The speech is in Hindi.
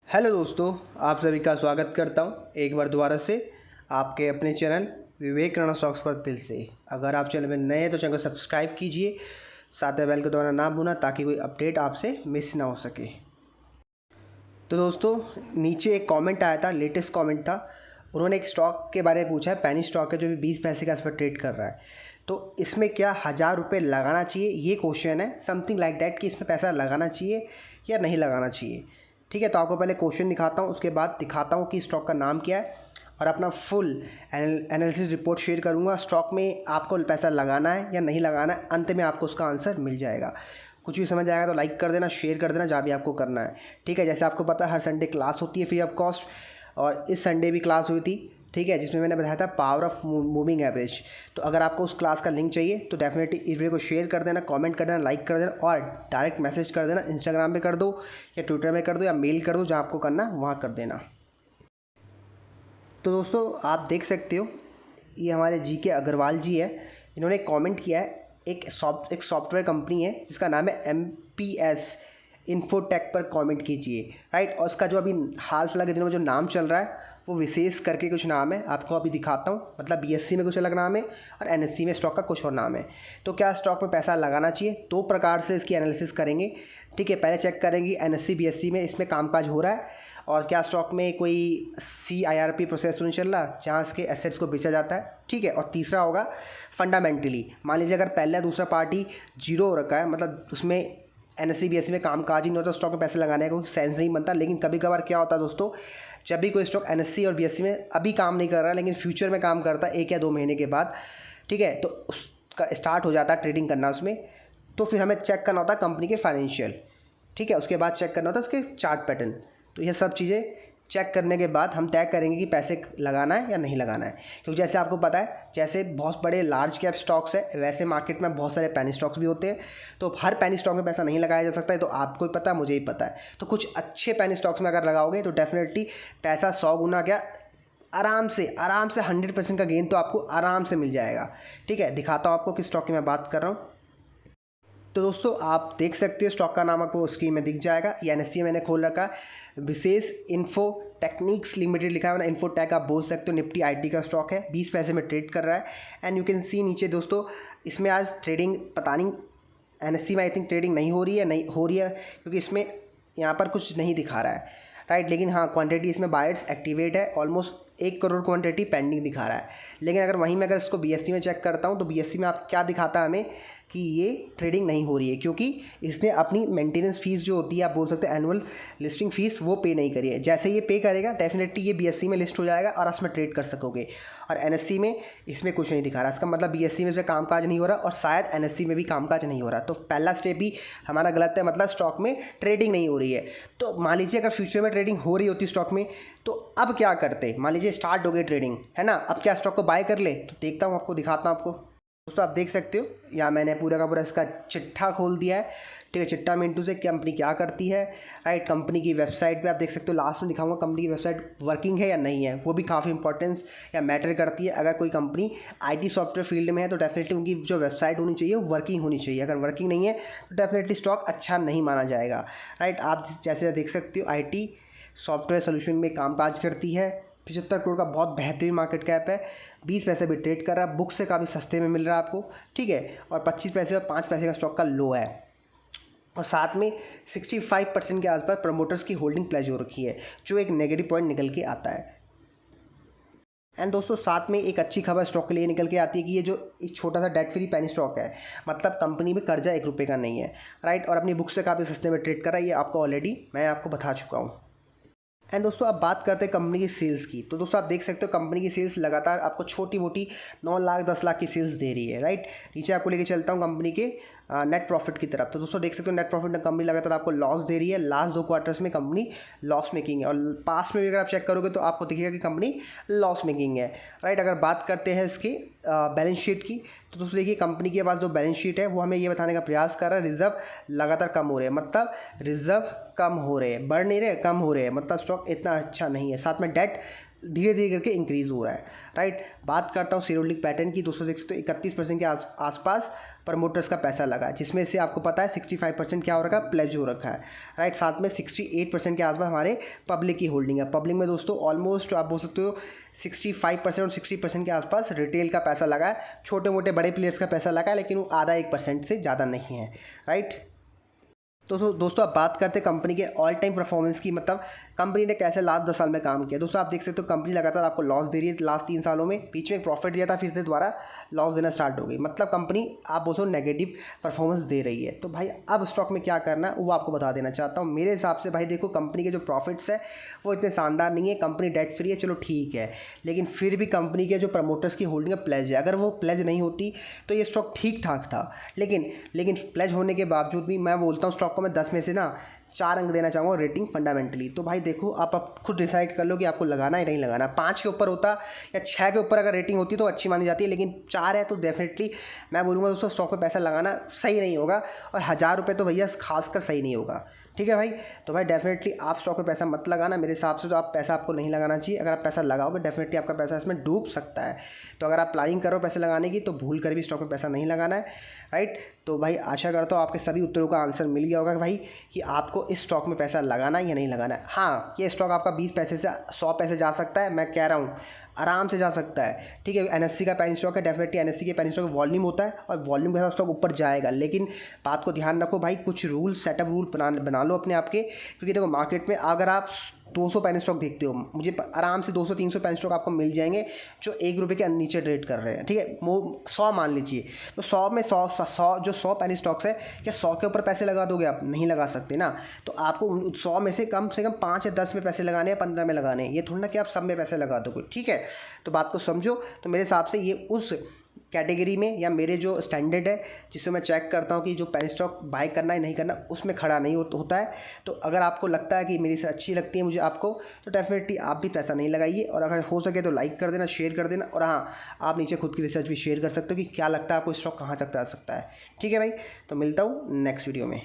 हेलो दोस्तों, आप सभी का स्वागत करता हूं एक बार दोबारा से आपके अपने चैनल विवेक राणा स्टॉक्स पर दिल से। अगर आप चैनल में नए हैं तो चैनल को सब्सक्राइब कीजिए, साथ में बेल को दबाना ना भूलना ताकि कोई अपडेट आपसे मिस ना हो सके। तो दोस्तों, नीचे एक कमेंट आया था, लेटेस्ट कमेंट था। उन्होंने एक स्टॉक के बारे में पूछा है, पेनी स्टॉक है जो भी 20 पैसे का इस पर ट्रेड कर रहा है। तो इसमें क्या 1000 रुपये लगाना चाहिए, ये क्वेश्चन है। समथिंग लाइक दैट कि इसमें पैसा लगाना चाहिए या नहीं लगाना चाहिए। ठीक है, तो आपको पहले क्वेश्चन दिखाता हूँ, उसके बाद दिखाता हूँ कि स्टॉक का नाम क्या है और अपना फुल एनालिसिस रिपोर्ट शेयर करूँगा। स्टॉक में आपको पैसा लगाना है या नहीं लगाना है, अंत में आपको उसका आंसर मिल जाएगा। कुछ भी समझ आएगा तो लाइक कर देना, शेयर कर देना, जहाँ भी आपको करना है। ठीक है, जैसे आपको पता है हर संडे क्लास होती है फ्री ऑफ कॉस्ट, और इस संडे भी क्लास हुई थी। ठीक है, जिसमें मैंने बताया था पावर ऑफ मूविंग एवरेज। तो अगर आपको उस क्लास का लिंक चाहिए तो डेफिनेटली इस वीडियो को शेयर कर देना, कमेंट कर देना, लाइक कर देना और डायरेक्ट मैसेज कर देना। इंस्टाग्राम पे कर दो या ट्विटर में कर दो या मेल कर दो, जहाँ आपको करना है वहाँ कर देना। तो दोस्तों, आप देख सकते हो ये हमारे जी.के. अग्रवाल जी है। इन्होंने कमेंट किया है, एक सॉफ्टवेयर कंपनी है जिसका नाम है MPS इन्फोटेक पर कमेंट कीजिए। राइट, और उसका जो अभी हाल फिलहाल के दिनों में जो नाम चल रहा है वो विशेष करके कुछ नाम है, आपको अभी दिखाता हूँ। मतलब BSE में कुछ अलग नाम है और NSE में स्टॉक का कुछ और नाम है। तो क्या स्टॉक में पैसा लगाना चाहिए, दो प्रकार से इसकी एनालिसिस करेंगे। ठीक है, पहले चेक करेंगे NSE BSE में इसमें कामकाज हो रहा है और क्या स्टॉक में कोई CIRP प्रोसेस तो नहीं चल रहा जहाँ इसके एसेट्स को बेचा जाता है। ठीक है, और तीसरा होगा फंडामेंटली। मान लीजिए अगर पहला दूसरा पार्टी जीरो हो रखा है, मतलब उसमें NSE BSE में कामकाज ही नहीं होता, स्टॉक में पैसे लगाने का कोई सेंस नहीं बनता। लेकिन कभी कभार क्या होता है दोस्तों, जब भी कोई स्टॉक NSE और BSE में अभी काम नहीं कर रहा है लेकिन फ्यूचर में काम करता है 1 या 2 महीने के बाद, ठीक है, तो उसका स्टार्ट हो जाता है ट्रेडिंग करना उसमें। तो फिर हमें चेक करना होता है कंपनी के फाइनेंशियल। ठीक है, उसके बाद चेक करना होता है उसके चार्ट पैटर्न। तो ये सब चीज़ें चेक करने के बाद हम तय करेंगे कि पैसे लगाना है या नहीं लगाना है। क्योंकि जैसे आपको पता है, जैसे बहुत बड़े लार्ज कैप स्टॉक्स है वैसे मार्केट में बहुत सारे पेनी स्टॉक्स भी होते हैं। तो हर पेनी स्टॉक में पैसा नहीं लगाया जा सकता है, तो आपको भी पता है, मुझे ही पता है। तो कुछ अच्छे पेनी स्टॉक्स में अगर लगाओगे तो डेफिनेटली पैसा 100 गुना क्या आराम से 100% का गेन तो आपको आराम से मिल जाएगा। ठीक है, दिखाता हूँ आपको किस स्टॉक की मैं बात कर रहा हूँ। तो दोस्तों, आप देख सकते हो स्टॉक का नाम आपको स्क्रीन में दिख जाएगा। ये NSE मैंने खोल रखा है, विशेष इन्फो टेक्निक्स लिमिटेड लिखा है ना, इन्फोटेक आप बोल सकते हो। निफ्टी IT का स्टॉक है, 20 पैसे में ट्रेड कर रहा है। एंड यू कैन सी नीचे दोस्तों, इसमें आज ट्रेडिंग पता नहीं NSE में आई थिंक ट्रेडिंग नहीं हो रही है, नहीं हो रही है क्योंकि इसमें यहाँ पर कुछ नहीं दिखा रहा है। राइट, लेकिन हाँ क्वांटिटी इसमें बायर्स एक्टिवेट है, ऑलमोस्ट 1 करोड़ क्वांटिटी पेंडिंग दिखा रहा है। लेकिन अगर वहीं मैं अगर इसको BSE में चेक करता हूँ तो BSE में आप क्या दिखाता है हमें कि ये ट्रेडिंग नहीं हो रही है, क्योंकि इसने अपनी मेंटेनेंस फीस जो होती है, आप बोल सकते हैं एनुअल लिस्टिंग फीस, वो पे नहीं करी है। जैसे ये पे करेगा डेफिनेटली ये BSE में लिस्ट हो जाएगा और उसमें ट्रेड कर सकोगे। और NSE में इसमें कुछ नहीं दिखा रहा, इसका मतलब BSE में इसमें कामकाज नहीं हो रहा और शायद NSE में भी कामकाज नहीं हो रहा। तो पहला स्टेप ही हमारा गलत है, मतलब स्टॉक में ट्रेडिंग नहीं हो रही है। तो मान लीजिए अगर फ्यूचर में ट्रेडिंग हो रही होती स्टॉक में, तो अब क्या करते, मान लीजिए स्टार्ट हो गई ट्रेडिंग, है ना, अब क्या स्टॉक को बाय कर ले? तो देखता हूँ, आपको दिखाता हूँ। आपको दोस्तों आप देख सकते हो, यहाँ मैंने पूरा का पूरा इसका चिट्ठा खोल दिया है। ठीक है, चिट्ठा मिंटू से कंपनी क्या करती है। राइट, कंपनी की वेबसाइट पे आप देख सकते हो, लास्ट में दिखाऊंगा कंपनी की वेबसाइट वर्किंग है या नहीं है, वो भी काफ़ी इंपॉर्टेंस या मैटर करती है। अगर कोई कंपनी IT सॉफ्टवेयर फील्ड में है तो डेफिनेटली उनकी जो वेबसाइट होनी चाहिए वो वर्किंग होनी चाहिए। अगर वर्किंग नहीं है तो डेफिनेटली स्टॉक अच्छा नहीं माना जाएगा। राइट, आप जैसे देख सकते हो IT सॉफ्टवेयर सोल्यूशन में कामकाज करती है, 75 करोड़ का बहुत बेहतरीन मार्केट कैप है, 20 पैसे भी ट्रेड कर रहा है, बुक से काफ़ी सस्ते में मिल रहा है आपको। ठीक है, और 25 पैसे और 5 पैसे का स्टॉक का लो है, और साथ में 65% के आसपास प्रमोटर्स की होल्डिंग प्लेज हो रखी है, जो एक नेगेटिव पॉइंट निकल के आता है। एंड दोस्तों, साथ में एक अच्छी खबर स्टॉक के लिए निकल के आती है कि ये जो एक छोटा सा डेट फ्री पेनी स्टॉक है, मतलब कंपनी में कर्जा 1 रुपये का नहीं है। राइट, और अपनी बुक से काफ़ी सस्ते में ट्रेड कर रहा है, ये आपको ऑलरेडी मैं आपको बता चुका हूँ। एंड दोस्तों, अब बात करते हैं कंपनी की सेल्स की। तो दोस्तों आप देख सकते हो कंपनी की सेल्स लगातार आपको छोटी मोटी 9 लाख 10 लाख की सेल्स दे रही है। राइट, नीचे आपको लेके चलता हूँ कंपनी के नेट प्रॉफिट की तरफ। तो दोस्तों देख सकते हो नेट प्रॉफिट में कंपनी लगातार आपको लॉस दे रही है, लास्ट 2 क्वार्टर्स में कंपनी लॉस मेकिंग है, और पास में भी अगर आप चेक करोगे तो आपको दिखेगा कि कंपनी लॉस मेकिंग है। राइट, अगर बात करते हैं इसकी बैलेंस शीट की, तो दोस्तों देखिए कंपनी के पास जो बैलेंस शीट है वो हमें ये बताने का प्रयास कर रहा है रिजर्व लगातार कम हो रहे हैं, मतलब रिजर्व कम हो रहे हैं, बढ़ नहीं रहे, कम हो रहे हैं, मतलब स्टॉक इतना अच्छा नहीं है। साथ में डेट धीरे धीरे करके इंक्रीज़ हो रहा है, राइट। बात करता हूँ शेयर होल्डिंग पैटर्न की, दोस्तों देख सकते हो 31% के आसपास प्रमोटर्स का पैसा लगा, जिसमें से आपको पता है 65% क्या हो रखा है, प्लेज हो रखा है, राइट। साथ में 68% के आसपास हमारे पब्लिक की होल्डिंग है। पब्लिक में दोस्तों ऑलमोस्ट आप बोल सकते हो 65% और 60% के आसपास रिटेल का पैसा लगा है, छोटे मोटे बड़े प्लेयर्स का पैसा लगा है, लेकिन वो आधा 1% से ज़्यादा नहीं है, राइट। तो दोस्तों अब बात करते हैं कंपनी के ऑल टाइम परफॉर्मेंस की, मतलब कंपनी ने कैसे लास्ट 10 साल में काम किया। दोस्तों आप देख सकते हो कंपनी लगातार आपको लॉस दे रही है लास्ट 3 सालों में, बीच में एक प्रॉफिट दिया था, फिर से दोबारा लॉस देना स्टार्ट हो गई, मतलब कंपनी आप बोलो नेगेटिव परफॉर्मेंस दे रही है। तो भाई अब स्टॉक में क्या करना है वो आपको बता देना चाहता हूँ। मेरे हिसाब से भाई देखो कंपनी के जो प्रॉफिट्स है वो इतने शानदार नहीं है, कंपनी डेट फ्री है, चलो ठीक है, लेकिन फिर भी कंपनी के जो प्रमोटर्स की होल्डिंग है प्लेज है, अगर वो प्लेज नहीं होती तो ये स्टॉक ठीक ठाक था, लेकिन प्लेज होने के बावजूद भी मैं बोलता हूँ स्टॉक को मैं 10 में से ना 4 अंक देना चाहूँगा रेटिंग फंडामेंटली। तो भाई देखो आप खुद डिसाइड कर लो कि आपको लगाना है नहीं लगाना। 5 के ऊपर होता या 6 के ऊपर अगर रेटिंग होती तो अच्छी मानी जाती है, लेकिन 4 है तो डेफिनेटली मैं बोलूँगा दोस्तों स्टॉक में पैसा लगाना सही नहीं होगा, और 1000 रुपये तो भैया खासकर सही नहीं होगा, ठीक है भाई। तो भाई डेफिनेटली आप स्टॉक में पैसा मत लगाना, मेरे हिसाब से तो आप पैसा आपको नहीं लगाना चाहिए। अगर आप पैसा लगाओगे डेफिनेटली आपका पैसा इसमें डूब सकता है, तो अगर आप प्लानिंग करो पैसे लगाने की तो भूल कर भी स्टॉक में पैसा नहीं लगाना है, राइट। तो भाई आशा करता हूँ आपके सभी उत्तरों का आंसर मिल गया होगा कि भाई कि आपको इस स्टॉक में पैसा लगाना है या नहीं लगाना है। हाँ, ये स्टॉक आपका 20 पैसे से 100 पैसे जा सकता है, मैं कह रहा हूँ आराम से जा सकता है, ठीक है। एनएससी का पेनी स्टॉक है, डेफिनेटली एनएससी के पेनी स्टॉक वॉल्यूम होता है और वॉल्यूम के साथ स्टॉक ऊपर जाएगा, लेकिन बात को ध्यान रखो भाई, कुछ रूल सेटअप रूल बना लो अपने आप के, क्योंकि देखो मार्केट में अगर आप 200 पेनी स्टॉक देखते हो, मुझे आराम से 200-300 पेनी स्टॉक आपको मिल जाएंगे जो 1 रुपये के नीचे ट्रेड कर रहे हैं, ठीक है। वो 100 मान लीजिए, तो 100 में 100 पेनी स्टॉक्स है, क्या 100 के ऊपर पैसे लगा दोगे आप? नहीं लगा सकते ना। तो आपको 100 में से कम 5 या 10 में पैसे लगाने हैं, 15 में लगाने हैं, ये थोड़ा ना कि आप सब में पैसे लगा दोगे, ठीक है। तो बात को समझो। तो मेरे हिसाब से ये उस कैटेगरी में या मेरे जो स्टैंडर्ड है जिससे मैं चेक करता हूँ कि जो पेनी स्टॉक बाय करना है नहीं करना, उसमें खड़ा नहीं होता है। तो अगर आपको लगता है कि मेरी से अच्छी लगती है मुझे आपको, तो डेफिनेटली आप भी पैसा नहीं लगाइए, और अगर हो सके तो लाइक कर देना, शेयर कर देना, और हाँ आप नीचे खुद की रिसर्च भी शेयर कर सकते हो कि क्या लगता है आपको स्टॉक कहाँ तक जा सकता है, ठीक है भाई। तो मिलता हूँ नेक्स्ट वीडियो में।